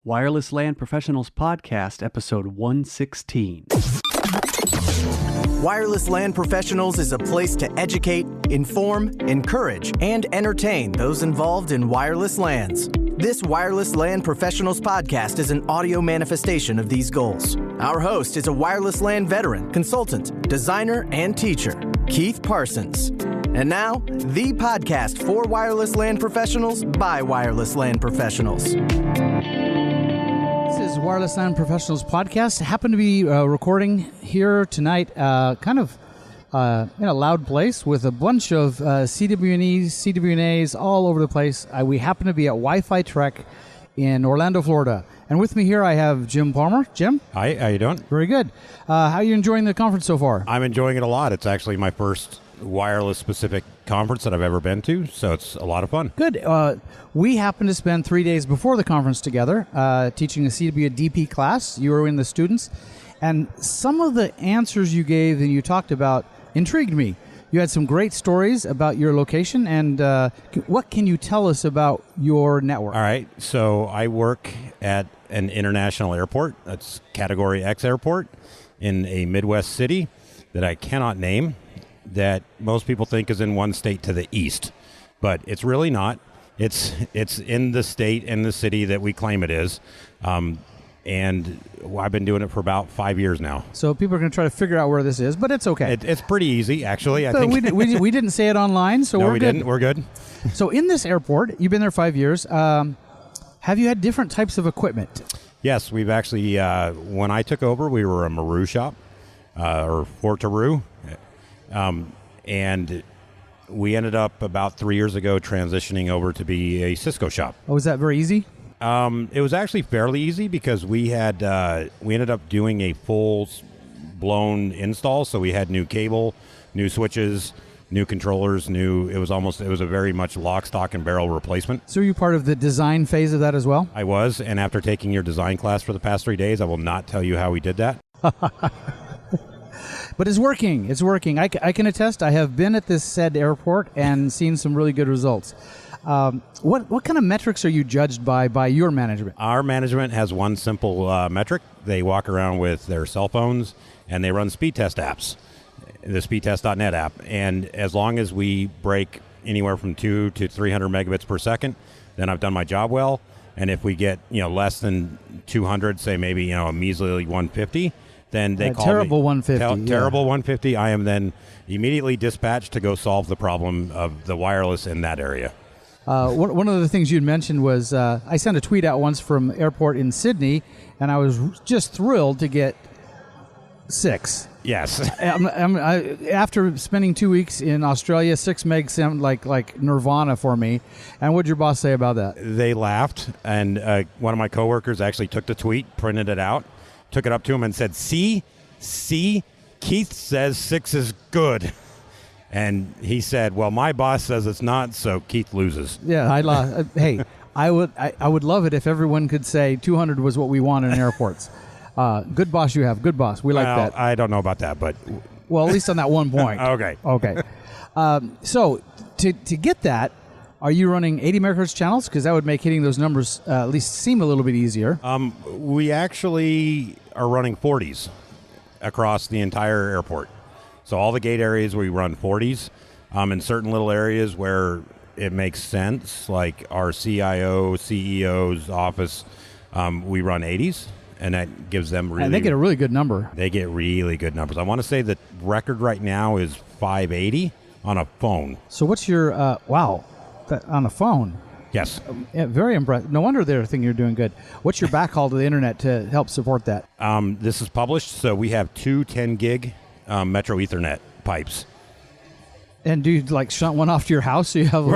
Wireless LAN Professionals Podcast, episode 116. Wireless LAN Professionals is a place to educate, inform, encourage, and entertain those involved in wireless LANs. This Wireless LAN Professionals podcast is an audio manifestation of these goals. Our host is a wireless LAN veteran, consultant, designer, and teacher, Keith Parsons. And now, the podcast for wireless LAN professionals by wireless LAN professionals. This is Wireless LAN Professionals Podcast. I happen to be recording here tonight, kind of in a loud place with a bunch of CWNEs, CWNAs all over the place. We happen to be at Wi-Fi Trek in Orlando, Florida. And with me here, I have Jim Palmer. Jim? Hi, how you doing? Very good. How are you enjoying the conference so far? I'm enjoying it a lot. It's actually my first wireless-specific conference that I've ever been to, so it's a lot of fun. Good. We happened to spend 3 days before the conference together teaching a CWDP class. You were in the students, and some of the answers you gave and you talked about intrigued me. You had some great stories about your location, and what can you tell us about your network? All right, so I work at an international airport. That's Category X airport in a Midwest city that I cannot name, that most people think is in one state to the east, but it's really not. It's in the state and the city that we claim it is, and I've been doing it for about 5 years now. So people are going to try to figure out where this is, but it's okay. It's pretty easy, actually. I but think we didn't say it online, so no, we're we good. didn't. We're good. So in this airport, you've been there 5 years. Have you had different types of equipment? Yes, we've actually. When I took over, we were a Maru shop or Fortaru. And we ended up about 3 years ago transitioning over to be a Cisco shop. Oh, was that very easy? It was actually fairly easy because we ended up doing a full-blown install. So we had new cable, new switches, new controllers, it was a very much lock, stock, and barrel replacement. So are you part of the design phase of that as well? I was, and after taking your design class for the past 3 days, I will not tell you how we did that. But it's working. It's working. I can attest. I have been at this said airport and seen some really good results. What kind of metrics are you judged by your management? Our management has one simple metric. They walk around with their cell phones and they run speed test apps, the speedtest.net app. And as long as we break anywhere from 200 to 300 megabits per second, then I've done my job well. And if we get less than 200, say maybe a measly 150. Then they call terrible me, 150. Terrible 150. I am then immediately dispatched to go solve the problem of the wireless in that area. One of the things you'd mentioned was I sent a tweet out once from airport in Sydney, and I was just thrilled to get 6. Yes. After spending 2 weeks in Australia, 6 meg sounded like nirvana for me. And what'd your boss say about that? They laughed, and one of my coworkers actually took the tweet, printed it out, took it up to him and said, see, Keith says 6 is good. And he said, well, my boss says it's not, so Keith loses. Yeah, I lost. Hey, I would love it if everyone could say 200 was what we want in airports. Good boss you have. Good boss. We like that. I don't know about that, but... Well, at least on that one point. Okay. So to get that, are you running 80 megahertz channels? Because that would make hitting those numbers at least seem a little bit easier. We actually are running 40s across the entire airport. So all the gate areas we run 40s. In certain little areas where it makes sense, like our CIO, CEO's office, we run 80s. And that gives them really... And they get a really good number. They get really good numbers. I want to say the record right now is 580 on a phone. So what's your... wow. On a phone. Yes. Yeah, very impressive. No wonder they're thinking you're doing good. What's your backhaul to the internet to help support that? This is published, so we have 2 10-gig Metro Ethernet pipes. And do you shunt one off to your house so you have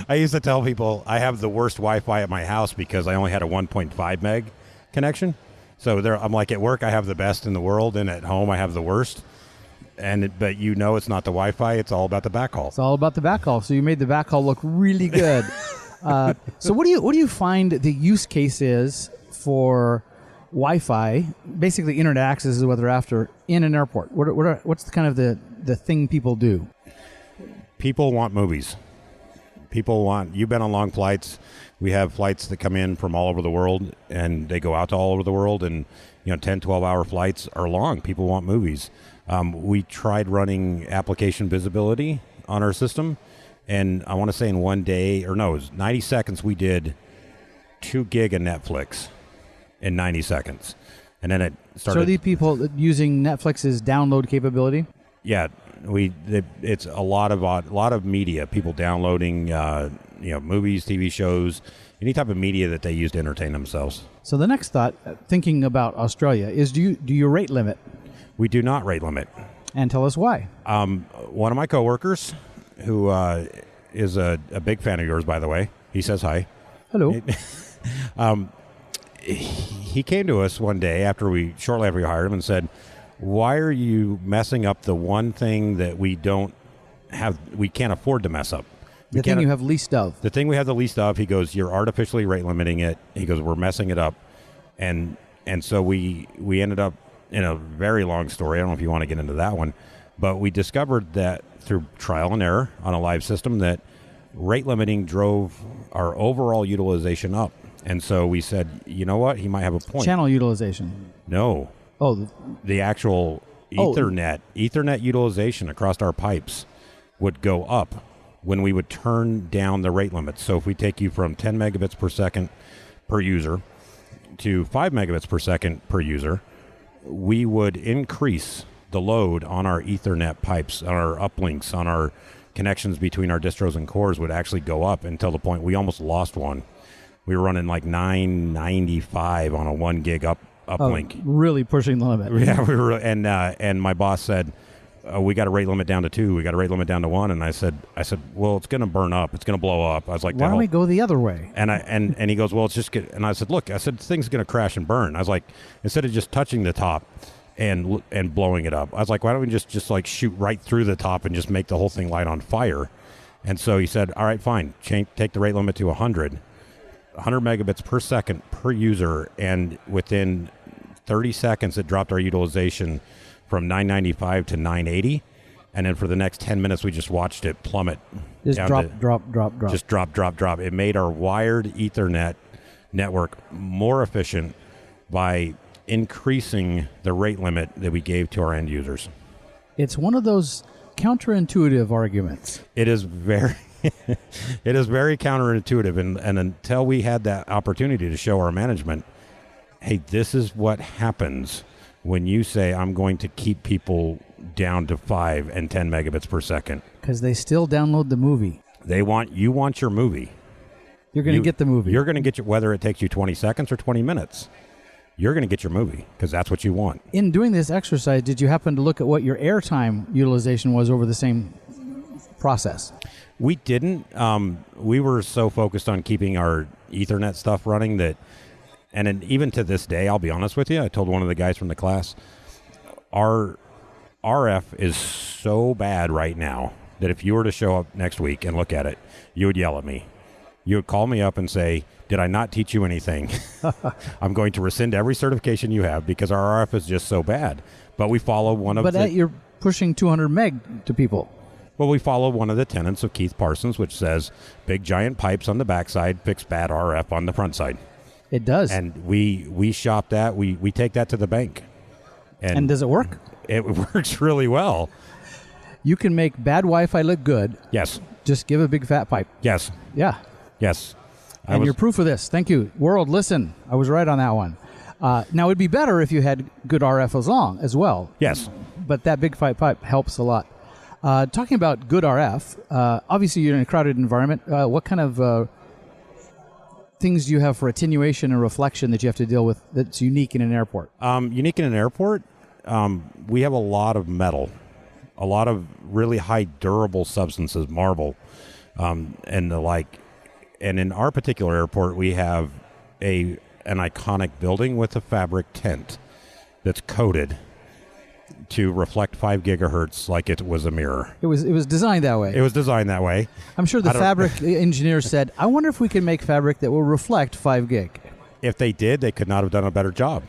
I used to tell people I have the worst Wi-Fi at my house because I only had a 1.5 meg connection. So I'm like, at work I have the best in the world, and at home I have the worst. But it's not the Wi-Fi. It's all about the backhaul. It's all about the backhaul. So you made the backhaul look really good. So what do you find the use case is for Wi-Fi? Basically, internet access is what they're after in an airport. What's the kind of the thing people do? People want movies. You've been on long flights. We have flights that come in from all over the world, and they go out to all over the world, and 10, 12-hour flights are long. People want movies. We tried running application visibility on our system, and I want to say in one day, or no, it was 90 seconds, we did 2 gig of Netflix in 90 seconds. And then it started. So are these people using Netflix's download capability? Yeah, it's a lot of media. People downloading, movies, TV shows, any type of media that they use to entertain themselves. So the next thought, thinking about Australia, is do you rate limit? We do not rate limit. And tell us why. One of my coworkers, who is a big fan of yours, by the way, he says hi. Hello. He came to us one day shortly after we hired him and said, "Why are you messing up the one thing that we can't afford to mess up? The thing you have least of." The thing we have the least of. He goes, "You're artificially rate limiting it." He goes, "We're messing it up." And so we ended up in a very long story. I don't know if you want to get into that one, but we discovered that through trial and error on a live system that rate limiting drove our overall utilization up. And so we said, you know what? He might have a point. Channel utilization. No. Oh. The actual Ethernet utilization across our pipes would go up when we would turn down the rate limit. So if we take you from 10 megabits per second per user to 5 megabits per second per user, we would increase the load on our Ethernet pipes, on our uplinks, on our connections between our distros and cores would actually go up until the point we almost lost one. We were running like 995 on a 1 gig uplink. Really pushing the limit. Yeah, we were, and my boss said, "We got a rate limit down to 2. We got a rate limit down to 1." And I said, "Well, it's going to burn up. It's going to blow up." I was like, "Why don't we go the other way?" And he goes, "Well, it's just good." And I said, "Look, this thing's going to crash and burn." I was like, instead of just touching the top and blowing it up, I was like, why don't we just like shoot right through the top and just make the whole thing light on fire? And so he said, "All right, fine. Take the rate limit to 100 megabits per second per user," and within 30 seconds it dropped our utilization from 995 to 980, and then for the next 10 minutes we just watched it plummet. Just drop. Just drop. It made our wired Ethernet network more efficient by increasing the rate limit that we gave to our end users. It's one of those counterintuitive arguments. It is very it is very counterintuitive, and until we had that opportunity to show our management, hey, this is what happens when you say I'm going to keep people down to 5 and 10 megabits per second. Because they still download the movie. You want your movie. You're going to get the movie. You're going to get whether it takes you 20 seconds or 20 minutes. You're going to get your movie because that's what you want. In doing this exercise, did you happen to look at what your airtime utilization was over the same process? We didn't. We were so focused on keeping our Ethernet stuff running that, and even to this day, I'll be honest with you, I told one of the guys from the class, our RF is so bad right now that if you were to show up next week and look at it, you would yell at me. You would call me up and say, "Did I not teach you anything?" I'm going to rescind every certification you have because our RF is just so bad. But we follow one of But you're pushing 200 meg to people. Well, we follow one of the tenets of Keith Parsons, which says big giant pipes on the backside fix bad RF on the front side. It does. And we shop that. We take that to the bank. And does it work? It works really well. You can make bad Wi-Fi look good. Yes. Just give a big fat pipe. Yes. Yeah. Yes. And you're proof of this. Thank you. World, listen. I was right on that one. Now, it'd be better if you had good RF as well. Yes. But that big fat pipe helps a lot. Talking about good RF, obviously you're in a crowded environment. What kind of things do you have for attenuation and reflection that you have to deal with that's unique in an airport? Unique in an airport, we have a lot of metal, a lot of really high durable substances, marble, and the like. And in our particular airport, we have an iconic building with a fabric tent that's coated to reflect 5 gigahertz like it was a mirror. It was designed that way. It was designed that way. I'm sure the fabric engineers said, "I wonder if we can make fabric that will reflect 5 gig." If they did, they could not have done a better job.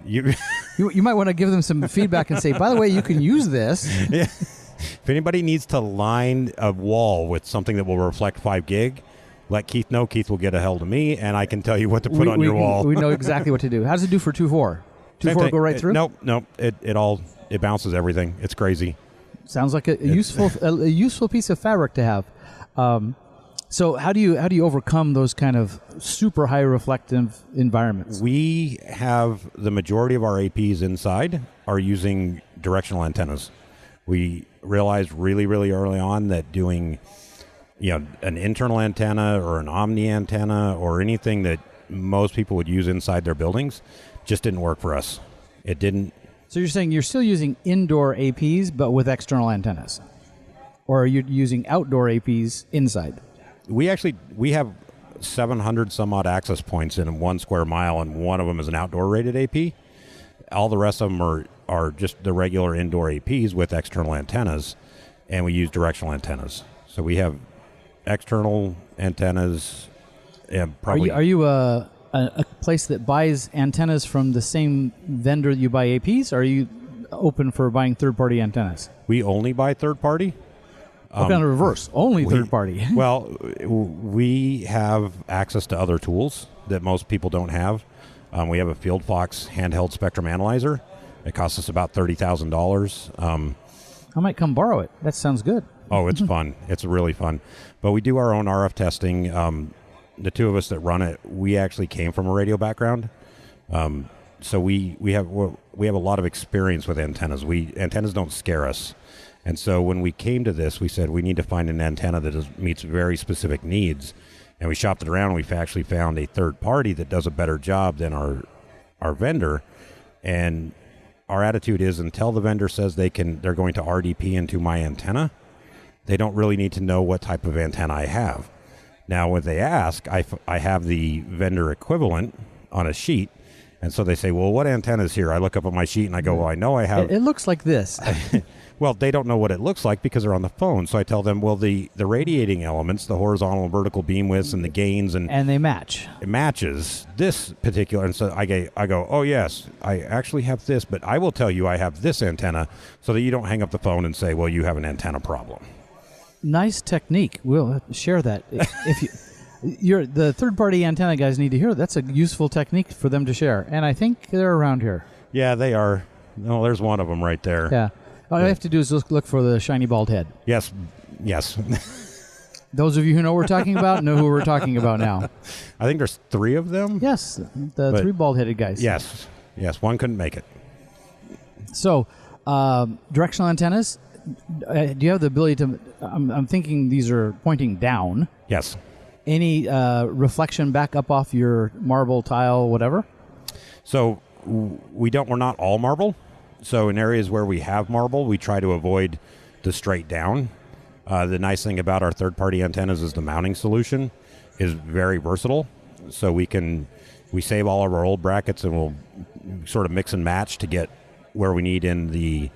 You might want to give them some feedback and say, "By the way, you can use this." Yeah. If anybody needs to line a wall with something that will reflect 5 gig, let Keith know. Keith will get a hold of me, and I can tell you what to put on your wall. We know exactly what to do. How does it do for 2.4? 2.4 go right through? Nope. It bounces everything. It's crazy. Sounds like a useful piece of fabric to have. So how do you overcome those kind of super high reflective environments? We have the majority of our APs inside are using directional antennas. We realized really, really early on that doing an internal antenna or an omni antenna or anything that most people would use inside their buildings just didn't work for us. It didn't. So you're saying you're still using indoor APs but with external antennas? Or are you using outdoor APs inside? We have 700 some odd access points in 1 square mile, and one of them is an outdoor rated AP. All the rest of them are just the regular indoor APs with external antennas, and we use directional antennas. So we have external antennas. And probably. Are you a place that buys antennas from the same vendor you buy APs, or are you open for buying third-party antennas? We only buy third-party. Kind of reverse, only third-party. Well, we have access to other tools that most people don't have. We have a FieldFox handheld spectrum analyzer. It costs us about $30,000. I might come borrow it. That sounds good. Oh, it's fun. It's really fun. But we do our own RF testing. The two of us that run it, we actually came from a radio background. So we have a lot of experience with antennas. Antennas don't scare us. And so when we came to this, we said we need to find an antenna that meets very specific needs. And we shopped it around, and we actually found a third party that does a better job than our vendor. And our attitude is, until the vendor says they're going to RDP into my antenna, they don't really need to know what type of antenna I have. Now, when they ask, I have the vendor equivalent on a sheet. And so they say, well, what antenna is here? I look up on my sheet and I go, well, I know I have. It looks like this. Well, they don't know what it looks like because they're on the phone. So I tell them, well, the radiating elements, the horizontal and vertical beam widths and the gains. And they match. It matches this particular. And so I go, oh, yes, I actually have this. But I will tell you I have this antenna so that you don't hang up the phone and say, well, you have an antenna problem. Nice technique. We'll share that. If the third-party antenna guys need to hear it. That's a useful technique for them to share. And I think they're around here. Yeah, they are. No, there's one of them right there. Yeah. All I have to do is look for the shiny bald head. Yes. Those of you who know what we're talking about know who we're talking about now. I think there's 3 of them. Yes, the 3 bald-headed guys. Yes, one couldn't make it. So, directional antennas, do you have the ability to... I'm thinking these are pointing down. Yes. Any reflection back up off your marble, tile, whatever? So, we're not all marble. So in areas where we have marble, we try to avoid the straight down. The nice thing about our third-party antennas is the mounting solution is very versatile. So we save all of our old brackets and we'll sort of mix and match to get where we need in the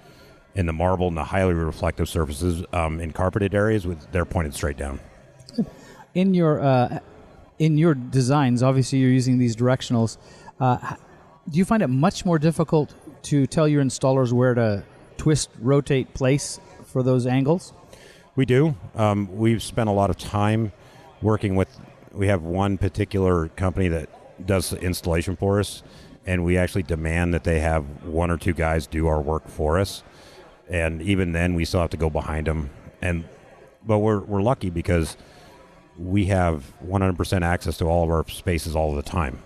marble and the highly reflective surfaces in carpeted areas they're pointed straight down. In your designs, obviously you're using these directionals. Do you find it much more difficult to tell your installers where to twist, rotate, place for those angles? We do. We've spent a lot of time working with, we have one particular company that does the installation for us, and we actually demand that they have 1 or 2 guys do our work for us. And even then, we still have to go behind them. But we're lucky because we have 100% access to all of our spaces all the time.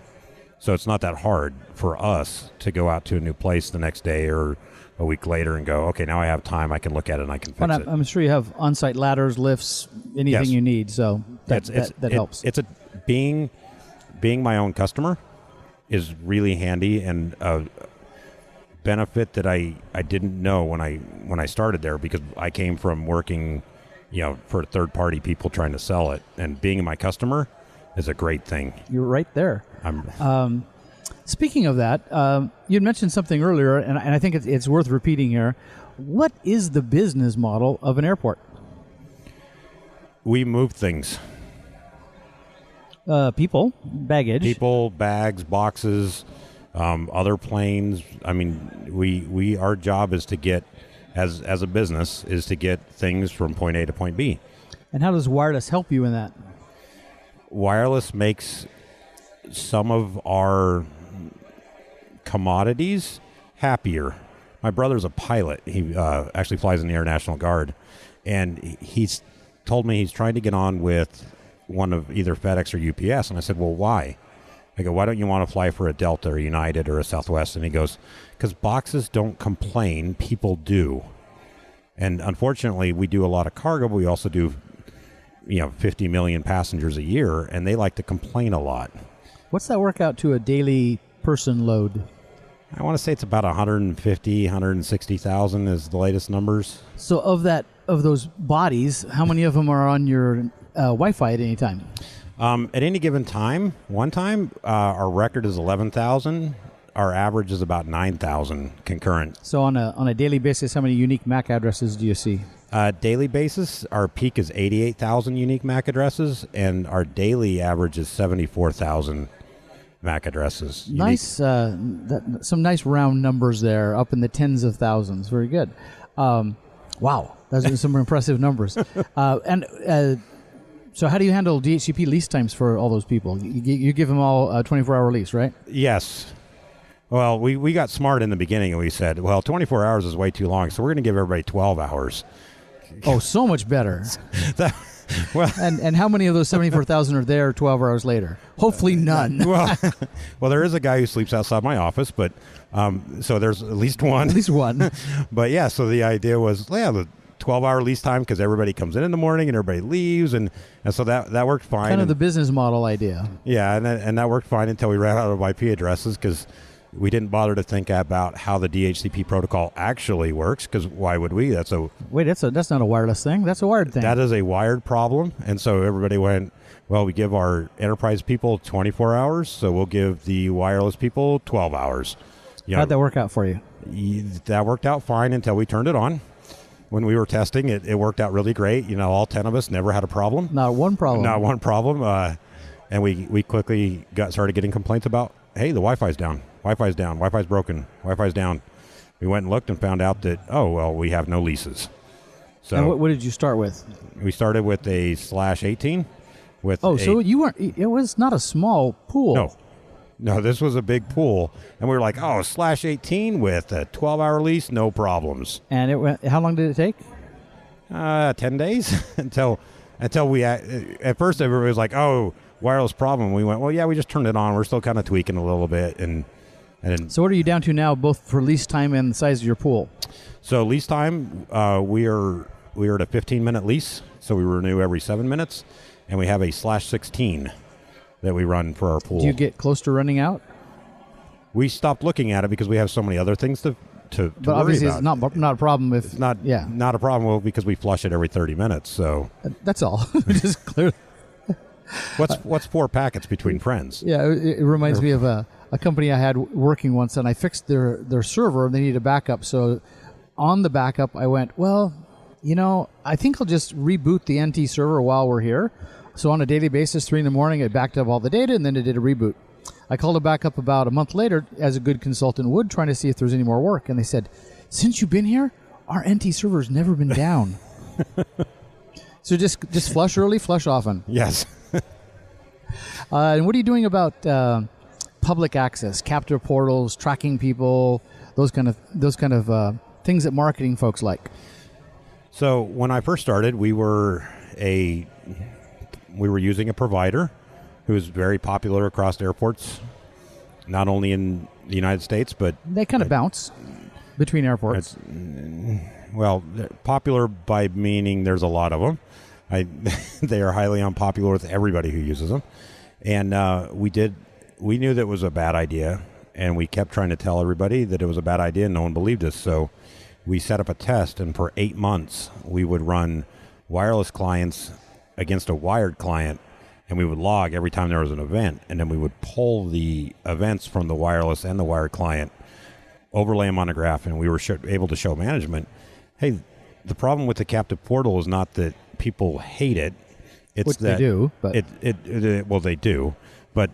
So it's not that hard for us to go out to a new place the next day or a week later and go, okay, now I have time. I can look at it and I can fix it. I'm sure you have on-site ladders, lifts, anything you need. So that helps. Being my own customer is really handy and a benefit that I didn't know when I started there because I came from working, for third-party people trying to sell it, and being my customer is a great thing. You're right there. Speaking of that, you had mentioned something earlier, and I think it's worth repeating here. What is the business model of an airport? We move things. People, baggage. People, bags, boxes, other planes. I mean, our job is to get, as a business, is to get things from point A to point B. And how does wireless help you in that? wireless makes some of our commodities happier. My brother's a pilot. He actually flies in the Air National Guard, and he's told me he's trying to get on with one of either FedEx or UPS. And I said, well, why? I go, why don't you want to fly for a Delta or United or a Southwest? And he goes, because boxes don't complain, people do. And unfortunately, we do a lot of cargo, but we also do 50 million passengers a year, and they like to complain a lot. What's that work out to a daily person load? I want to say it's about 150, 160,000 is the latest numbers. So of those bodies, how many of them are on your Wi-Fi at any time? At any given time, our record is 11,000. Our average is about 9,000 concurrent. So on a daily basis, how many unique MAC addresses do you see? Daily basis, our peak is 88,000 unique MAC addresses, and our daily average is 74,000 MAC addresses. Nice, some nice round numbers there, up in the tens of thousands. Very good. Wow, those are some impressive numbers. So how do you handle DHCP lease times for all those people? You give them all a 24-hour lease, right? Yes. Well, we got smart in the beginning, and we said, well, 24 hours is way too long, so we're going to give everybody 12 hours. Oh, so much better. Well, and how many of those 74,000 are there 12 hours later? Hopefully none. well, there is a guy who sleeps outside my office, but so there's at least one. At least one. But yeah, so the idea was, the 12-hour lease time, because everybody comes in the morning and everybody leaves, and so that worked fine. Kind of the business model idea. Yeah, and that worked fine until we ran out of IP addresses, because we didn't bother to think about how the DHCP protocol actually works, because why would we? That's not a wireless thing. That's a wired thing. That is a wired problem, and so everybody went, well, we give our enterprise people 24 hours, so we'll give the wireless people 12 hours. How'd that work out for you? That worked out fine until we turned it on. When we were testing, it worked out really great. All 10 of us never had a problem. Not one problem. Not one problem. And we quickly started getting complaints about, hey, the Wi-Fi's down. Wi-Fi's down. Wi-Fi's broken. Wi-Fi's down. We went and looked and found out that, we have no leases. So and what did you start with? We started with a /18. So you weren't. It was not a small pool. No, this was a big pool, and we were like, /18 with a 12-hour lease, no problems. And how long did it take? 10 days until we at first everybody was like, wireless problem. We went, we just turned it on. We're still kind of tweaking a little bit, and so what are you down to now, both for lease time and the size of your pool? So lease time, we are at a 15-minute lease, so we renew every 7 minutes, and we have a /16 that we run for our pool. Do you get close to running out? We stopped looking at it because we have so many other things to worry about. But obviously it's not a problem if... It's not a problem because we flush it every 30 minutes, so... That's all. Just clear. What's 4 packets between friends? Yeah, it reminds me of a company I had working once, and I fixed their server, and they needed a backup. So on the backup, I went, I think I'll just reboot the NT server while we're here. So on a daily basis, 3 a.m, I backed up all the data, and then it did a reboot. I called it back up about a month later, as a good consultant would, trying to see if there was any more work. And they said, since you've been here, our NT server's never been down. So just flush early, flush often. Yes. And what are you doing about public access, captive portals, tracking people, those kind of things that marketing folks like? So when I first started, we were using a provider who is very popular across airports, not only in the United States, but... They kind of bounce between airports. They're popular by meaning there's a lot of them. They are highly unpopular with everybody who uses them. And we knew that it was a bad idea, and we kept trying to tell everybody that it was a bad idea, and no one believed us. So we set up a test, and for 8 months, we would run wireless clients against a wired client, and we would log every time there was an event, and then we would pull the events from the wireless and the wired client, overlay them on a graph, and we were able to show management, hey, the problem with the captive portal is not that people hate it. It's which that they do. But they do, but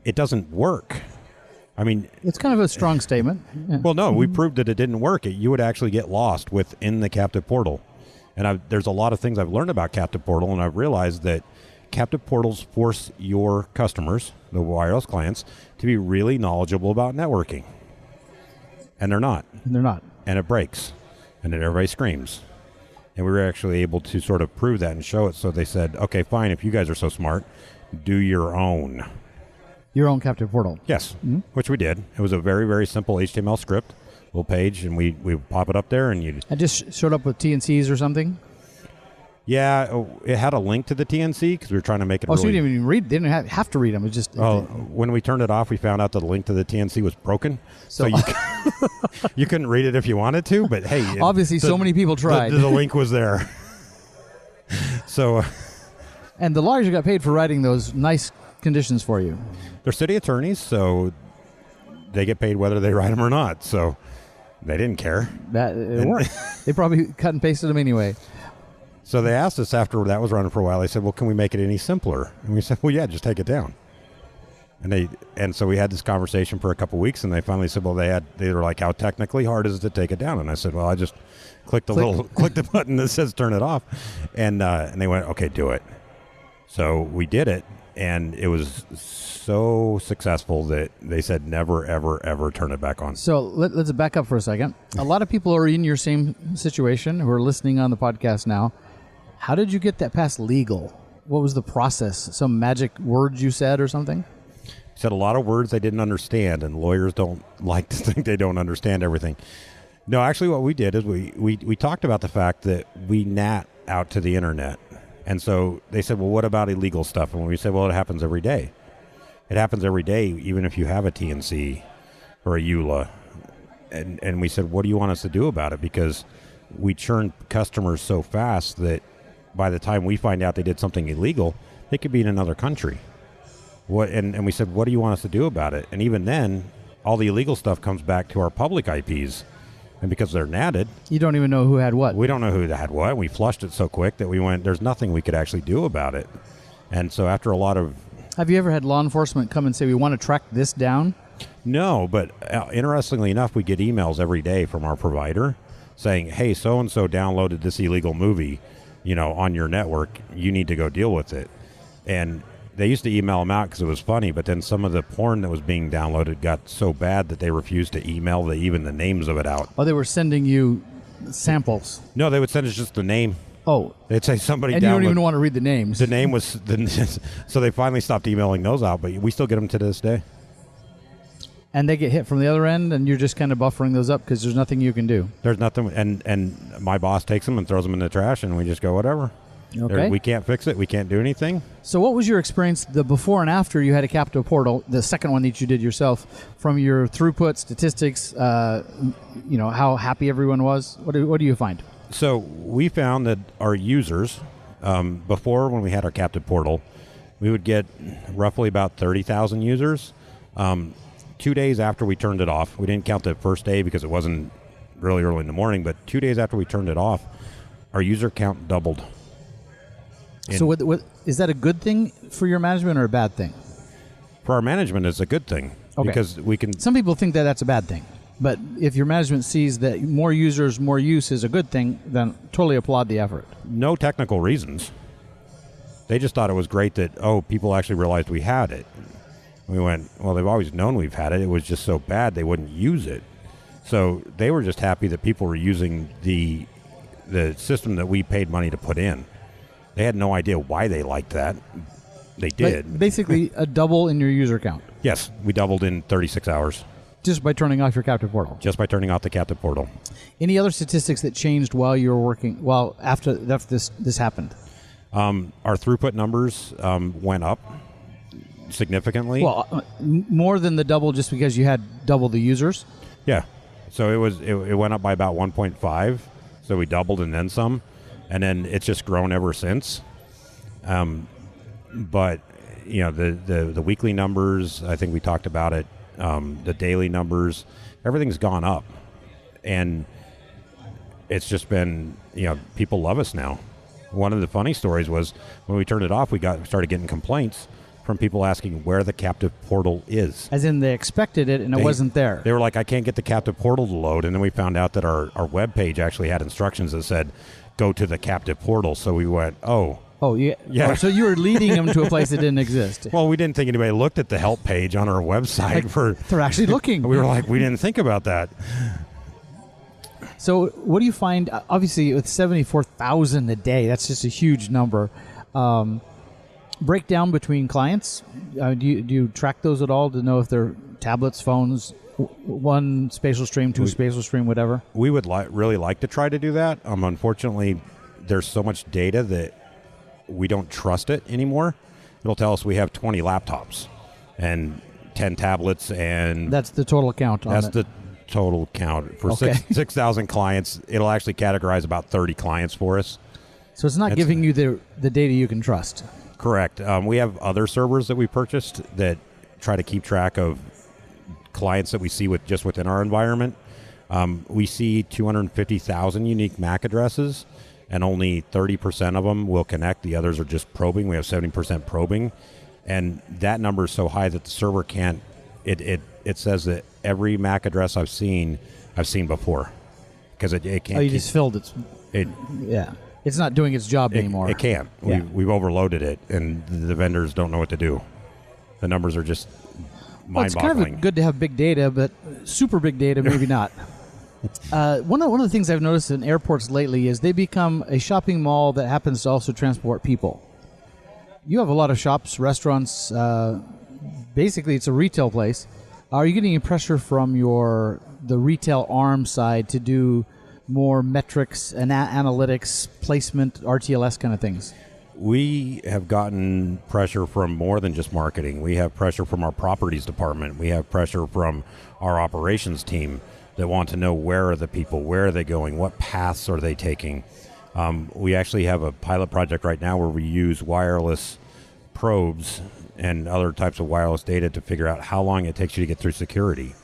it doesn't work. I mean... It's kind of a strong statement. Yeah. Well, no, we proved that it didn't work. You would actually get lost within the captive portal. And there's a lot of things I've learned about captive portal, and I've realized that captive portals force your customers, the wireless clients, to be really knowledgeable about networking. And they're not. And it breaks. And then everybody screams. And we were actually able to sort of prove that and show it. So they said, okay, fine, if you guys are so smart, do your own. Your own captive portal. Yes, which we did. It was a very, very simple HTML script, little page, and we pop it up there, and you. It just showed up with TNCs or something? Yeah, it had a link to the TNC because we were trying to make it. So you didn't even read? Didn't have to read them. It just. When we turned it off, we found out that the link to the TNC was broken. So you, you couldn't read it if you wanted to. But hey, obviously, so many people tried. The link was there. So. And the lawyers got paid for writing those nice conditions for you. They're city attorneys, so they get paid whether they write them or not. So they didn't care. It worked. They probably cut and pasted them anyway. So they asked us after that was running for a while. They said, "Well, can we make it any simpler?" And we said, "Well, yeah, just take it down." And so we had this conversation for a couple of weeks, and they finally said, "Well, they were like, how technically hard is it to take it down?" And I said, "Well, I just click the button that says turn it off," and they went, "Okay, do it." So we did it, and it was so successful that they said never, ever, ever turn it back on. So let's back up for a second. A lot of people are in your same situation who are listening on the podcast now. How did you get that past legal? What was the process? Some magic words you said or something? Said a lot of words they didn't understand, and lawyers don't like to think they don't understand everything. No, actually what we did is we talked about the fact that we NAT out to the internet. And so they said, well, what about illegal stuff? And we said, well, it happens every day. It happens every day, even if you have a TNC or a EULA. And we said, what do you want us to do about it? Because we churn customers so fast that by the time we find out they did something illegal, they could be in another country. And we said, what do you want us to do about it? And even then, all the illegal stuff comes back to our public IPs. And because they're natted, you don't even know who had what. We don't know who had what. We flushed it so quick that we went, there's nothing we could actually do about it. And so after a lot of... Have you ever had law enforcement come and say, we want to track this down? No, but interestingly enough, we get emails every day from our provider saying, hey, so-and-so downloaded this illegal movie, on your network. You need to go deal with it. And they used to email them out because it was funny, but then some of the porn that was being downloaded got so bad that they refused to email even the names of it out. Oh, they were sending you samples? No, they would send us just the name. Oh. They'd say somebody and you don't even want to read the names. The name was... So they finally stopped emailing those out, but we still get them to this day. And they get hit from the other end, and you're just kind of buffering those up because there's nothing you can do. There's nothing, and my boss takes them and throws them in the trash, and we just go, whatever. Okay. We can't fix it. We can't do anything. So what was your experience, the before and after you had a captive portal, the second one that you did yourself, from your throughput statistics, how happy everyone was? What do you find? So we found that our users, before when we had our captive portal, we would get roughly about 30,000 users. 2 days after we turned it off, we didn't count the first day because it wasn't really early in the morning, but 2 days after we turned it off, our user count doubled. So what, is that a good thing for your management or a bad thing? For our management, it's a good thing. Okay. Because we can... Some people think that that's a bad thing. But if your management sees that more users, more use is a good thing, then totally applaud the effort. No technical reasons. They just thought it was great that, people actually realized we had it. We went, well, they've always known we've had it. It was just so bad they wouldn't use it. So they were just happy that people were using the system that we paid money to put in. They had no idea why they liked that. They did. But basically, a double in your user count. Yes, we doubled in 36 hours. Just by turning off your captive portal? Just by turning off the captive portal. Any other statistics that changed while you were working, after this happened? Our throughput numbers went up significantly. Well, more than the double just because you had double the users? Yeah. So it went up by about 1.5. So we doubled and then some. And then it's just grown ever since. But, the weekly numbers, I think we talked about it, the daily numbers, everything's gone up. And it's just been, people love us now. One of the funny stories was when we turned it off, we started getting complaints from people asking where the captive portal is. As in they expected it and it wasn't there. They were like, I can't get the captive portal to load. And then we found out that our web page actually had instructions that said, go to the captive portal. So we went, Oh, yeah. Yeah. Oh, so you were leading them to a place that didn't exist. Well, we didn't think anybody looked at the help page on our website They're actually looking. We were like, we didn't think about that. So what do you find, obviously, with 74,000 a day, that's just a huge number. Breakdown between clients, do you track those at all to know if they're tablets, phones, one spatial stream, two spatial stream, whatever? We would really like to try to do that. Unfortunately, there's so much data that we don't trust it anymore. It'll tell us we have 20 laptops and 10 tablets, and that's the total count on that's it. the total count for Okay. 6,000 clients. It'll actually categorize about 30 clients for us. So it's not giving you the data you can trust. Correct. We have other servers that we purchased that try to keep track of clients that we see within our environment. We see 250,000 unique MAC addresses, and only 30% of them will connect. The others are just probing. We have 70% probing, and that number is so high that the server can't. It says that every MAC address I've seen before, because it can't. Oh, you just filled it. Yeah. It's not doing its job anymore. It can't. Yeah. We've overloaded it, and the vendors don't know what to do. The numbers are just Well, it's mind-boggling. kind of good to have big data, but super big data, maybe not. One of the things I've noticed in airports lately is they become a shopping mall that happens to also transport people. You have a lot of shops, restaurants. Basically, it's a retail place. Are you getting any pressure from the retail arm side to do more metrics and analytics, placement, RTLS kind of things? We have gotten pressure from more than just marketing. We have pressure from our properties department. We have pressure from our operations team that want to know where are the people, where are they going, what paths are they taking. We actually have a pilot project right now where we use wireless probes and other types of wireless data to figure out how long it takes you to get through security.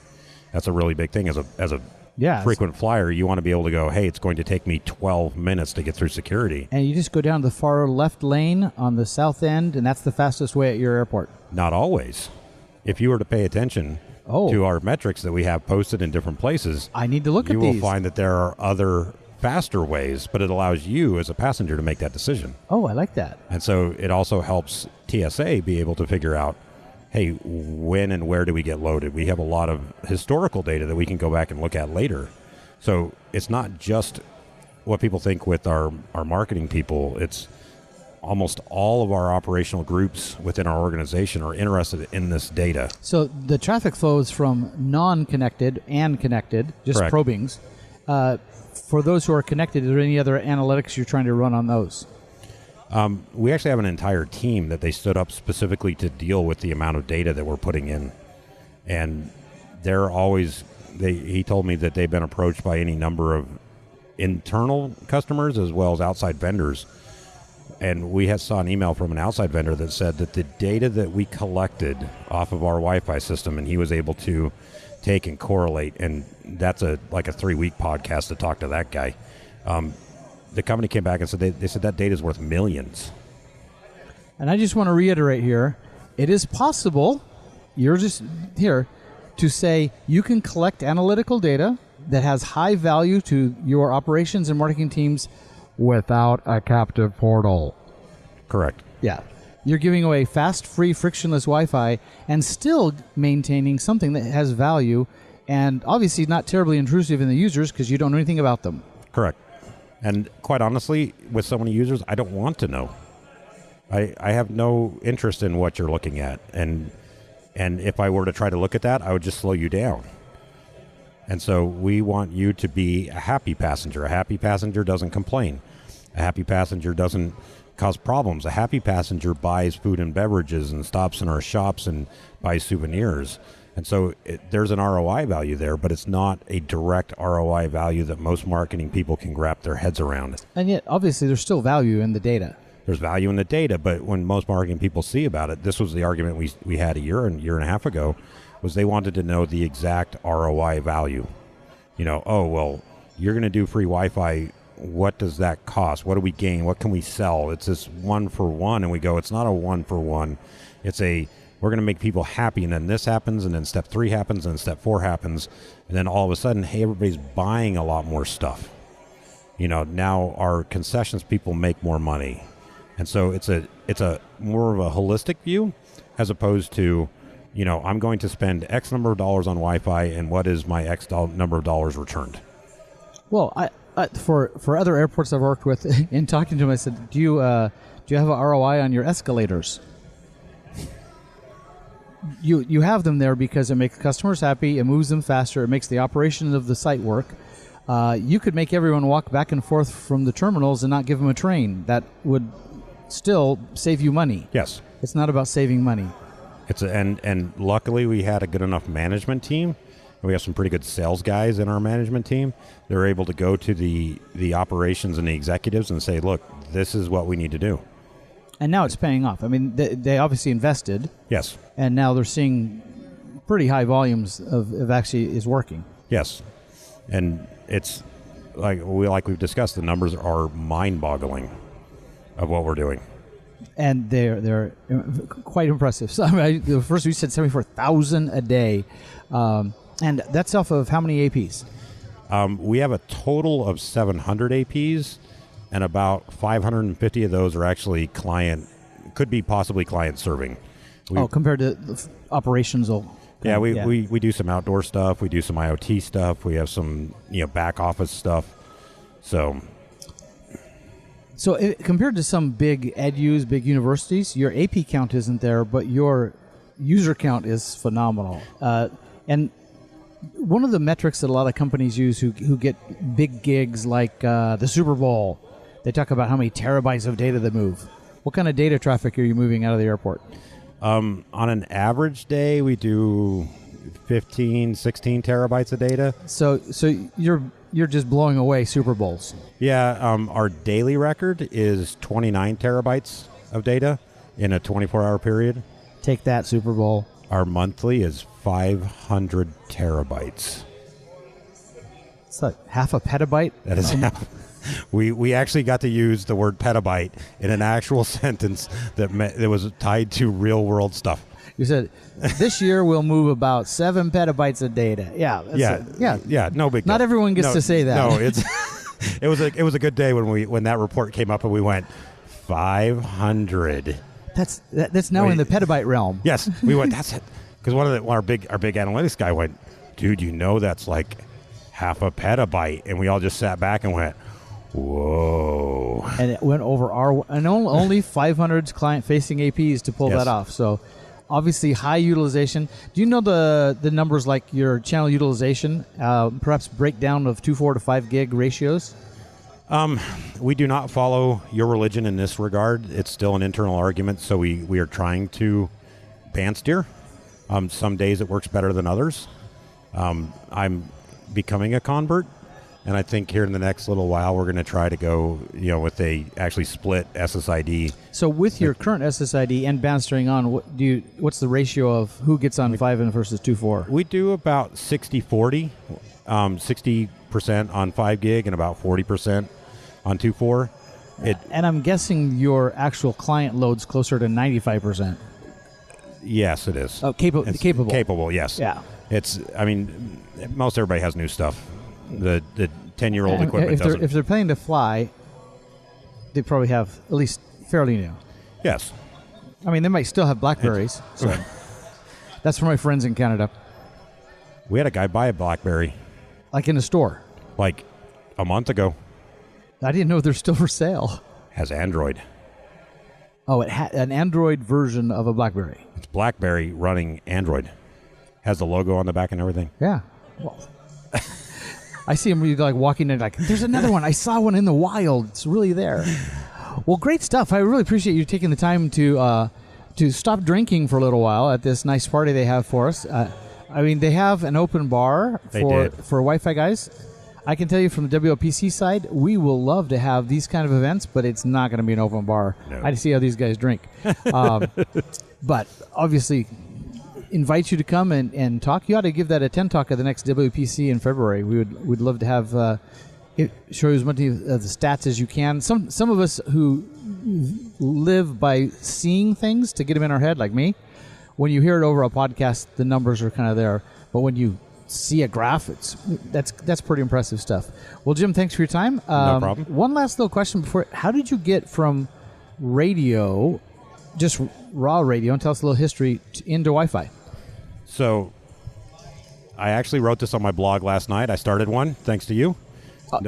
That's a really big thing. As a frequent flyer, you want to be able to go, hey, it's going to take me 12 minutes to get through security. And you just go down the far left lane on the south end, and that's the fastest way at your airport. Not always. If you were to pay attention to our metrics that we have posted in different places, I need to look at you these. will find that there are other faster ways, but it allows you as a passenger to make that decision. Oh, I like that. And so it also helps TSA be able to figure out, hey, when and where do we get loaded? We have a lot of historical data that we can go back and look at later. So it's not just what people think with our marketing people. It's almost all of our operational groups within our organization are interested in this data. So the traffic flows from non-connected and connected, just Correct. probings. For those who are connected, are there any other analytics you're trying to run on those? We actually have an entire team that they stood up specifically to deal with the amount of data that we're putting in. And they're always, he told me that they've been approached by any number of internal customers as well as outside vendors. And we saw an email from an outside vendor that said that the data that we collected off of our Wi-Fi system, and he was able to take and correlate, and that's like a 3-week podcast to talk to that guy. The company came back and said they said that data is worth millions. And I just want to reiterate here, it is possible, you're just here, to say you can collect analytical data that has high value to your operations and marketing teams without a captive portal. Correct. Yeah. You're giving away fast, free, frictionless Wi-Fi and still maintaining something that has value and obviously not terribly intrusive in the users because you don't know anything about them. Correct. And quite honestly, with so many users, I don't want to know. I have no interest in what you're looking at. And if I were to try to look at that, I would just slow you down. And so we want you to be a happy passenger. A happy passenger doesn't complain. A happy passenger doesn't cause problems. A happy passenger buys food and beverages and stops in our shops and buys souvenirs. And so there's an ROI value there, but it's not a direct ROI value that most marketing people can wrap their heads around. And yet, obviously, there's still value in the data. There's value in the data, but when most marketing people see about it, this was the argument we had a year and a half ago, was they wanted to know the exact ROI value. You know, oh, well, you're going to do free Wi-Fi. What does that cost? What do we gain? What can we sell? It's this 1-for-1, and we go, it's not a 1-for-1. It's we're going to make people happy, and then this happens, and then step 3 happens, and then step 4 happens, and then all of a sudden, hey, everybody's buying a lot more stuff. You know, now our concessions people make more money, And so it's a more of a holistic view as opposed to, I'm going to spend X number of dollars on Wi-Fi, and what is my X number of dollars returned? Well, for other airports I've worked with, in talking to them, I said, do you have an ROI on your escalators? You have them there because it makes customers happy, it moves them faster, it makes the operation of the site work. You could make everyone walk back and forth from the terminals and not give them a train. That would still save you money. Yes. It's not about saving money. And luckily we had a good enough management team. We have some pretty good sales guys in our management team. They're able to go to the operations and the executives and say, look, this is what we need to do. And now it's paying off. I mean, they obviously invested. Yes. And now they're seeing pretty high volumes of actually is working. Yes. And it's like we've discussed, the numbers are mind-boggling of what we're doing. And they're quite impressive. So the first we said 74,000 a day. And that's off of how many APs? We have a total of 700 APs, and about 550 of those are actually could be possibly client serving. Compared to the operational. We do some outdoor stuff. We do some IoT stuff. We have some back office stuff. So compared to some big edus, big universities, your AP count isn't there, but your user count is phenomenal. And one of the metrics that a lot of companies use who get big gigs like the Super Bowl, they talk about how many terabytes of data they move. What kind of data traffic are you moving out of the airport? On an average day, we do 15, 16 terabytes of data. So you're just blowing away Super Bowls. Yeah, our daily record is 29 terabytes of data in a 24-hour period. Take that, Super Bowl. Our monthly is 500 terabytes. It's like half a petabyte? That is half. We actually got to use the word petabyte in an actual sentence that was tied to real-world stuff. You said, this year we'll move about 7 petabytes of data. Yeah. No big deal. Not everyone gets to say that. No, it was a good day when that report came up and we went 500. That's now in the petabyte realm. Yes, we went. That's it. Because our big analytics guy went, dude, that's like half a petabyte, and we all just sat back and went, whoa. And it went over only 500 client-facing APs to pull that off. So obviously high utilization. Do you know the numbers like your channel utilization, perhaps breakdown of 2.4 to 5 gig ratios? We do not follow your religion in this regard. It's still an internal argument, so we are trying to band steer. Some days it works better than others. I'm becoming a convert, and I think here in the next little while we're going to try to go, with a actually split SSID. So with your current SSID and band steering on, what's the ratio of who gets on 5 and versus 2.4? We do about 60-40, 60% on 5 gig and about 40% on 2.4. And I'm guessing your actual client load's closer to 95%. Yes, it is. Oh, capable. Capable, yes. Yeah. Most everybody has new stuff. The 10-year-old equipment doesn't. If they're planning to fly, they probably have at least fairly new. Yes. I mean, they might still have BlackBerries. So that's for my friends in Canada. We had a guy buy a BlackBerry. Like in a store? Like a month ago. I didn't know they're still for sale. Has Android. Oh, it had an Android version of a BlackBerry. It's BlackBerry running Android. Has the logo on the back and everything. Yeah. Well, I see him like walking in like, there's another one. I saw one in the wild. It's really there. Well, great stuff. I really appreciate you taking the time to stop drinking for a little while at this nice party they have for us. I mean, they have an open bar for Wi-Fi guys. I can tell you from the WLPC side, we will love to have these kind of events, but it's not going to be an open bar. No. I see how these guys drink. But obviously, invite you to come and talk. You ought to give that a 10 talk at the next WPC in February. We'd love to have show you as much of the stats as you can. Some of us who live by seeing things to get them in our head, like me, when you hear it over a podcast, the numbers are kind of there. But when you see a graph, that's pretty impressive stuff. Well, Jim, thanks for your time. No problem. One last little question before: how did you get from radio, just raw radio, and tell us a little history into Wi-Fi. So I actually wrote this on my blog last night. I started one, thanks to you.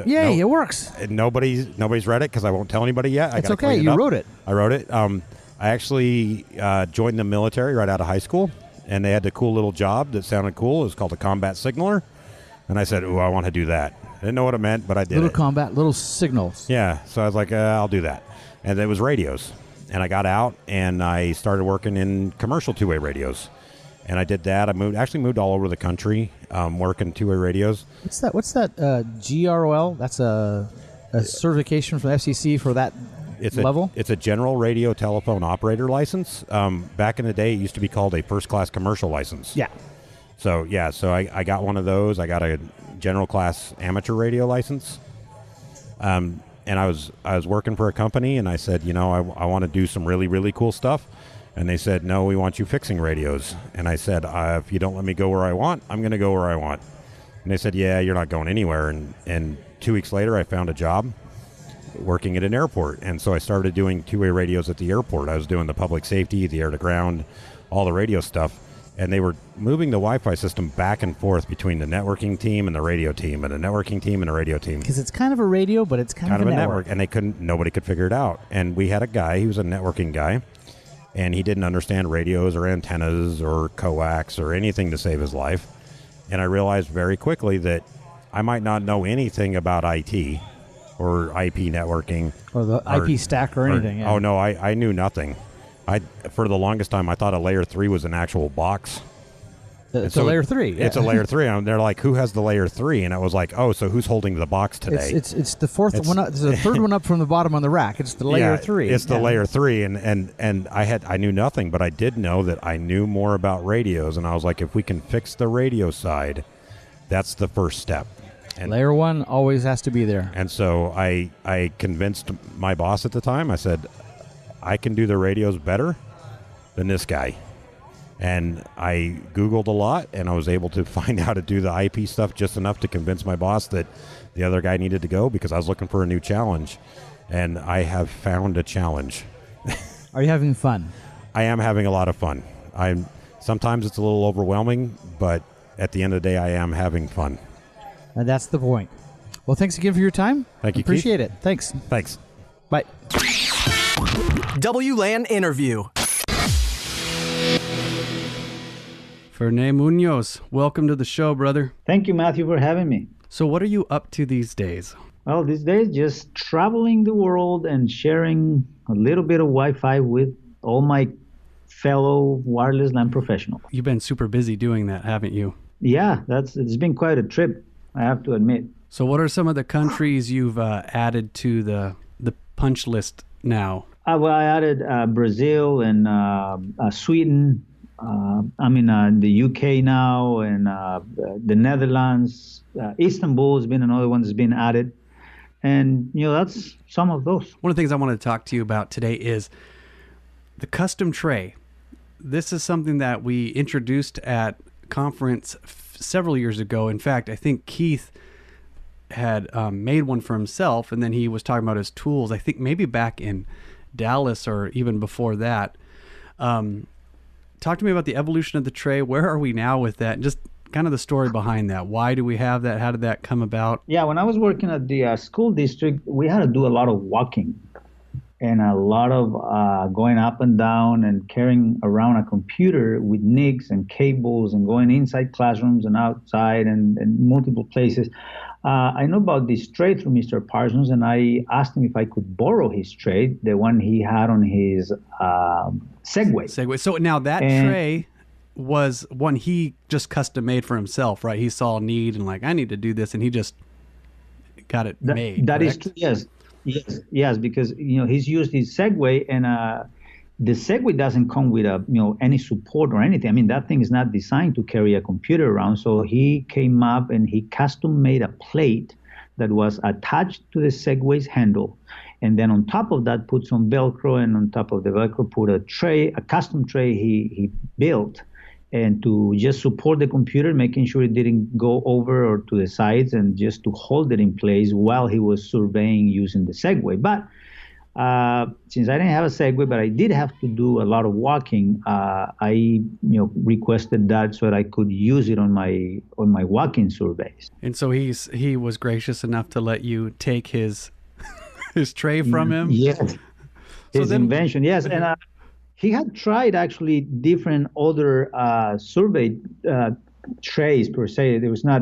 Yay, it works. Nobody's read it because I won't tell anybody yet. It's okay. You wrote it. I wrote it. I actually joined the military right out of high school, and they had a cool little job that sounded cool. It was called a combat signaler. And I said, ooh, I want to do that. I didn't know what it meant, but I did Little it. combat, little signals. Yeah. So I was like, I'll do that. And it was radios. And I got out, and I started working in commercial two-way radios. And I did that. I moved all over the country, working two-way radios. What's that? GROL? That's a certification from the FCC for that level? It's a general radio telephone operator license. Back in the day, it used to be called a first-class commercial license. Yeah. So I got one of those. I got a general class amateur radio license. And I was working for a company, and I said, I want to do some really, really cool stuff. And they said, no, we want you fixing radios. And I said, if you don't let me go where I want, I'm going to go where I want. And they said, yeah, you're not going anywhere. And 2 weeks later, I found a job working at an airport. And so I started doing two-way radios at the airport. I was doing the public safety, the air-to-ground, all the radio stuff. And they were moving the Wi-Fi system back and forth between the networking team and the radio team, and the networking team and the radio team. Because it's kind of a radio, but it's kind of a network. And nobody could figure it out. And we had a guy, he was a networking guy, and he didn't understand radios or antennas or coax or anything to save his life. And I realized very quickly that I might not know anything about IT or IP networking. Or the IP stack or anything. Yeah. Oh, no, I knew nothing. For the longest time, I thought a layer 3 was an actual box. It's a layer 3. Yeah. It's a layer 3. They're like, who has the layer 3? And I was like, oh, so who's holding the box today? It's the fourth one up. It's the third one up from the bottom on the rack. It's the layer 3. It's the layer 3. And I knew nothing, but I did know that I knew more about radios. And I was like, if we can fix the radio side, that's the first step. And layer 1 always has to be there. And so I convinced my boss at the time. I said, I can do the radios better than this guy. And I Googled a lot, and I was able to find how to do the IP stuff just enough to convince my boss that the other guy needed to go because I was looking for a new challenge. And I have found a challenge. Are you having fun? I am having a lot of fun. Sometimes it's a little overwhelming, but at the end of the day, I am having fun. And that's the point. Well, thanks again for your time. Thank you, Appreciate Keith. it. Thanks. Thanks. Bye. WLAN interview. Ferney Munoz, welcome to the show, brother. Thank you, Matthew, for having me. So what are you up to these days? Well, these days, just traveling the world and sharing a little bit of Wi-Fi with all my fellow wireless LAN professionals. You've been super busy doing that, haven't you? Yeah, it's been quite a trip, I have to admit. So what are some of the countries you've added to the punch list now? Well, I added Brazil and Sweden. I'm in the UK now, and the Netherlands. Istanbul has been another one that's been added. And, that's some of those. One of the things I wanted to talk to you about today is the custom tray. This is something that we introduced at conference several years ago. In fact, I think Keith had made one for himself, and then he was talking about his tools, I think maybe back in Dallas or even before that. Talk to me about the evolution of the tray. Where are we now with that? Just kind of the story behind that. Why do we have that? How did that come about? Yeah, when I was working at the school district, we had to do a lot of walking and a lot of going up and down and carrying around a computer with NICs and cables and going inside classrooms and outside and multiple places. I know about this tray through Mr. Parsons, and I asked him if I could borrow his tray, the one he had on his Segway. So now that tray was one he just custom made for himself, right? He saw a need and I need to do this, and he just got it made. That is true. Yes, because he's used his Segway, and the Segway doesn't come with any support or anything. I mean, that thing is not designed to carry a computer around. So he came up and he custom made a plate that was attached to the Segway's handle, and then on top of that put some Velcro, and on top of the Velcro put a tray, a custom tray he built, and to just support the computer, making sure it didn't go over or to the sides, and just to hold it in place while he was surveying using the Segway. But Since I didn't have a Segway, but I did have to do a lot of walking, I requested that so that I could use it on my walking surveys. And so he was gracious enough to let you take his his tray from him. Yes, his invention. Yes, and he had tried actually different other survey trays per se. There was not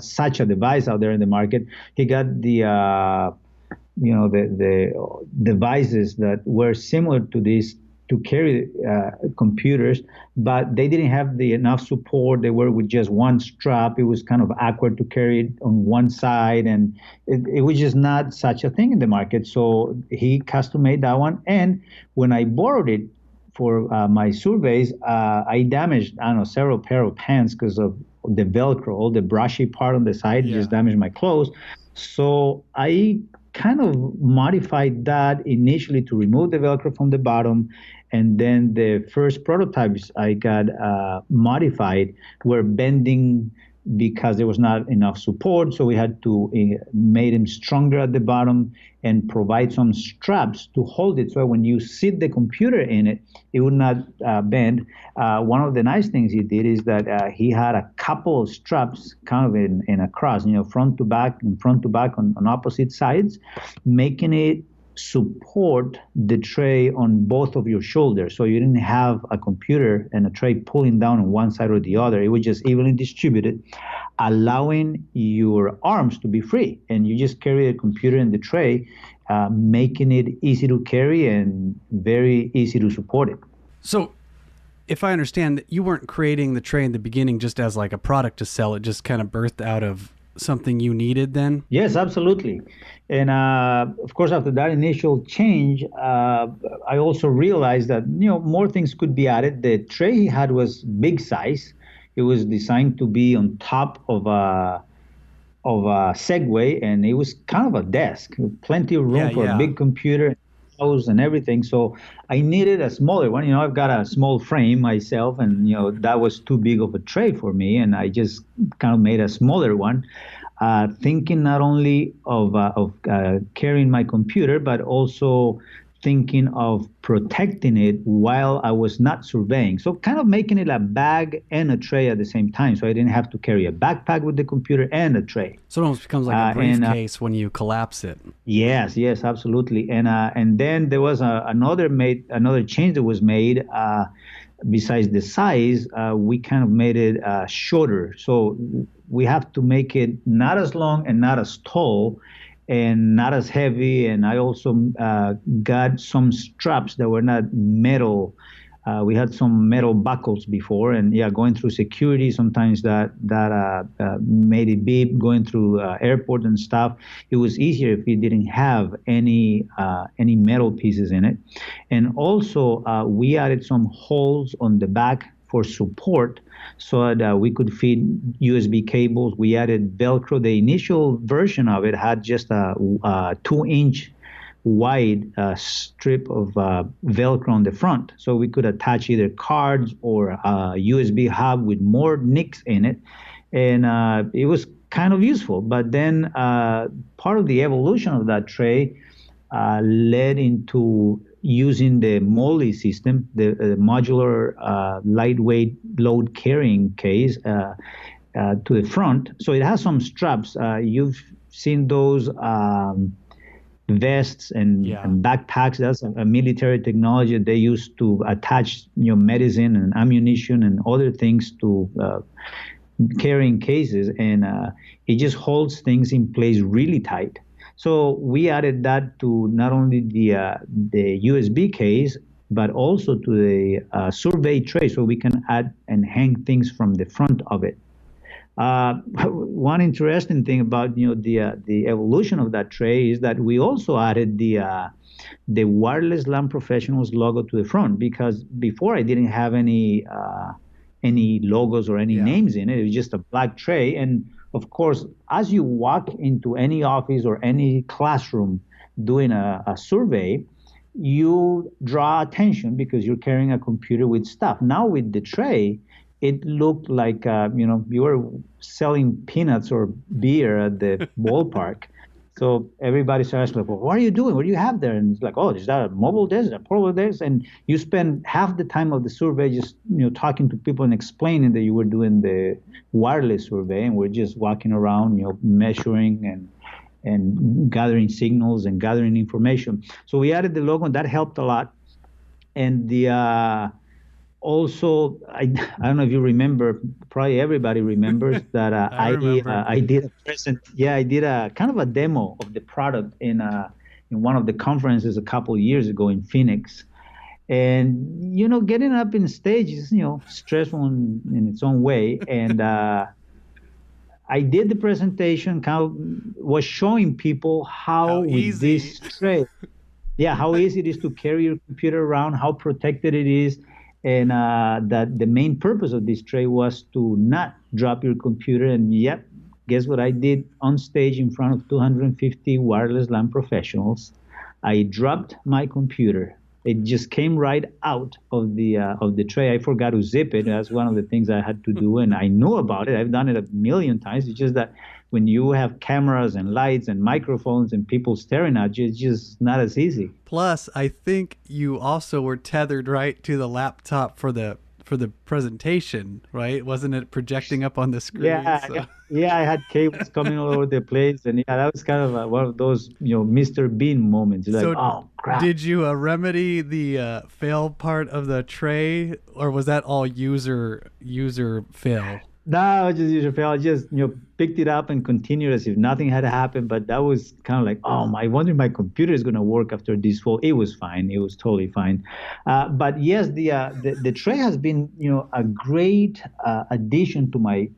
such a device out there in the market. He got the the devices that were similar to this to carry computers, but they didn't have enough support. They were with just one strap. It was kind of awkward to carry it on one side, and it was just not such a thing in the market. So he custom made that one. And when I borrowed it for my surveys, I damaged, several pair of pants because of the Velcro, all the brushy part on the side just damaged my clothes. So I kind of modified that initially to remove the Velcro from the bottom. And then the first prototypes I got modified were bending because there was not enough support. So we had to make them stronger at the bottom and provide some straps to hold it. So when you sit the computer in it, it would not bend. One of the nice things he did is that he had a couple of straps kind of in a cross, front to back and front to back on opposite sides, making it support the tray on both of your shoulders. So you didn't have a computer and a tray pulling down on one side or the other. It was just evenly distributed, allowing your arms to be free. And you just carry the computer and the tray, making it easy to carry and very easy to support it. So if I understand, you weren't creating the tray in the beginning just as like a product to sell. It just kind of birthed out of something you needed then? Yes, absolutely. And of course, after that initial change, I also realized that more things could be added. The tray he had was big size. It was designed to be on top of a Segway, and it was kind of a desk, plenty of room for a big computer and everything. So I needed a smaller one. I've got a small frame myself, and that was too big of a tray for me, and I just kind of made a smaller one, thinking not only of carrying my computer, but also thinking of protecting it while I was not surveying. So kind of making it a bag and a tray at the same time. So I didn't have to carry a backpack with the computer and a tray. So it almost becomes like a briefcase when you collapse it. Yes, absolutely. And then there was another change that was made. Besides the size, we kind of made it shorter. So we have to make it not as long and not as tall and not as heavy. And I also got some straps that were not metal. We had some metal buckles before, and going through security, sometimes that made it beep. Going through airport and stuff, it was easier if it didn't have any metal pieces in it. And also, we added some holes on the back for support, so that we could feed USB cables. We added Velcro. The initial version of it had just a 2-inch wide strip of Velcro on the front, so we could attach either cards or a USB hub with more nicks in it, and it was kind of useful. But then part of the evolution of that tray led into using the MOLLE system, the modular lightweight load carrying case to the front. So it has some straps. You've seen those vests and backpacks. That's a military technology they use to attach medicine and ammunition and other things to carrying cases, and it just holds things in place really tight. So we added that to not only the USB case, but also to the survey tray, so we can add and hang things from the front of it. One interesting thing about the evolution of that tray is that we also added the Wireless LAN Professionals logo to the front, because before I didn't have any logos or any names in it. It was just a black tray. And of course, as you walk into any office or any classroom doing a survey, you draw attention because you're carrying a computer with stuff. Now with the tray, it looked like you were selling peanuts or beer at the ballpark. So everybody starts like, well, what are you doing? What do you have there? And it's like, oh, is that a mobile desk, a portable desk? And you spend half the time of the survey just talking to people and explaining that you were doing the wireless survey, and we're just walking around, measuring and gathering signals and gathering information. So we added the logo, and that helped a lot. And the also, I don't know if you remember, probably everybody remembers that I did a kind of a demo of the product in one of the conferences a couple of years ago in Phoenix. And getting up in stage is stressful in its own way. And I did the presentation, kind of was showing people how with this tray, how easy it is to carry your computer around, how protected it is. And that the main purpose of this tray was to not drop your computer. And guess what I did on stage in front of 250 wireless LAN professionals? I dropped my computer. It just came right out of the tray. I forgot to zip it. That's one of the things I had to do, and I knew about it. I've done it a million times. It's just that when you have cameras and lights and microphones and people staring at you, it's just not as easy. Plus, I think you also were tethered right to the laptop for the presentation, right? Wasn't it projecting up on the screen? Yeah, I had cables coming all over the place, and that was kind of one of those Mr. Bean moments. You're like, oh crap! Did you remedy the fail part of the tray, or was that all user fail? No, just user fail. I just picked it up and continued as if nothing had happened. But that was kind of like, I wonder if my computer is going to work after this fall. It was fine. It was totally fine. But yes, the tray has been a great addition to my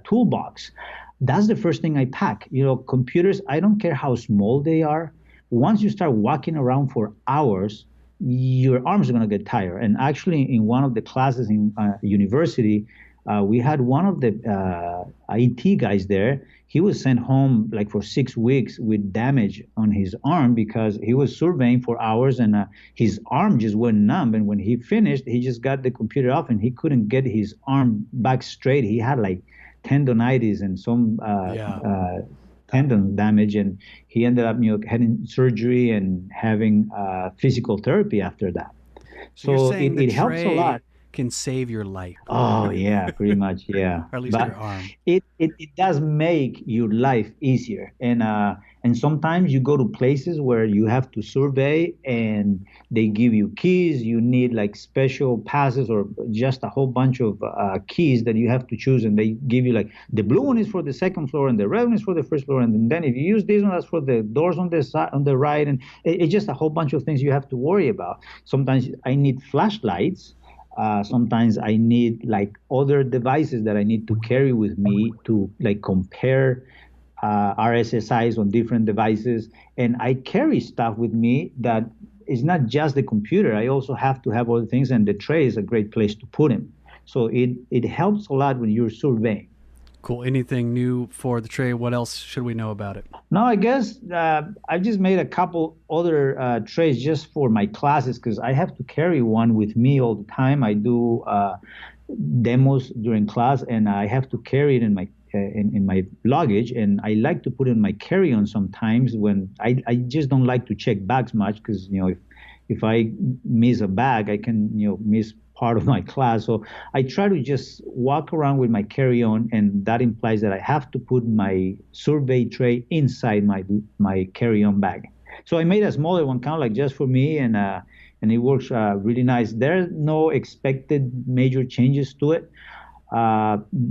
toolbox. That's the first thing I pack. Computers, I don't care how small they are. Once you start walking around for hours, your arms are going to get tired. And actually, in one of the classes in university, we had one of the IT guys there. He was sent home like for 6 weeks with damage on his arm because he was surveying for hours, and his arm just went numb. And when he finished, he just got the computer off and he couldn't get his arm back straight. He had like tendonitis and some tendon damage, and he ended up having surgery and having physical therapy after that. So it helps a lot. Can save your life. Oh yeah, pretty much, yeah. Or at least your arm. It does make your life easier, and sometimes you go to places where you have to survey and they give you keys. You need like special passes or just a whole bunch of keys that you have to choose, and they give you like the blue one is for the second floor and the red one is for the first floor, and then if you use this one, that's for the doors on the side on the right, and it's just a whole bunch of things you have to worry about. Sometimes I need flashlights. Sometimes I need like other devices that I need to carry with me to like compare RSSIs on different devices. And I carry stuff with me that is not just the computer. I also have to have other things, and the tray is a great place to put them. So it helps a lot when you're surveying. Cool. Anything new for the tray? What else should we know about it? No, I guess I just made a couple other trays just for my classes because I have to carry one with me all the time. I do demos during class, and I have to carry it in my luggage, and I like to put it in my carry-on sometimes when I just don't like to check bags much because if I miss a bag, I can miss part of my class. So I try to just walk around with my carry-on, and that implies that I have to put my survey tray inside my carry-on bag. So I made a smaller one, kind of like just for me, and it works really nice. There are no expected major changes to it.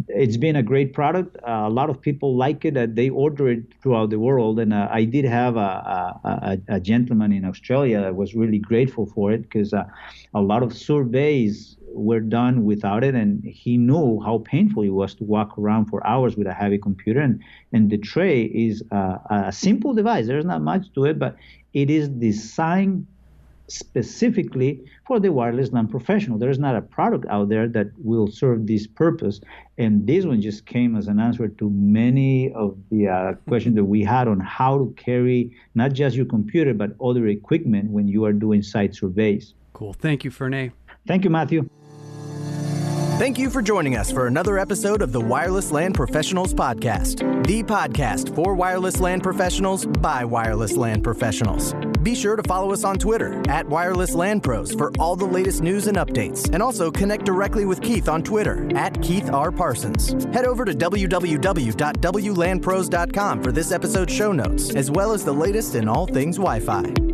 It's been a great product. A lot of people like it. They order it throughout the world. And I did have a gentleman in Australia that was really grateful for it because a lot of surveys were done without it. And he knew how painful it was to walk around for hours with a heavy computer. And the tray is a simple device. There's not much to it, but it is designed specifically for the wireless LAN professional. There is not a product out there that will serve this purpose. And this one just came as an answer to many of the questions that we had on how to carry not just your computer, but other equipment when you are doing site surveys. Cool. Thank you, Ferney. Thank you, Matthew. Thank you for joining us for another episode of the Wireless LAN Professionals Podcast, the podcast for wireless LAN professionals by wireless LAN professionals. Be sure to follow us on Twitter at Wireless LAN Pros for all the latest news and updates, and also connect directly with Keith on Twitter at Keith R. Parsons. Head over to www.wlanpros.com for this episode's show notes, as well as the latest in all things Wi-Fi.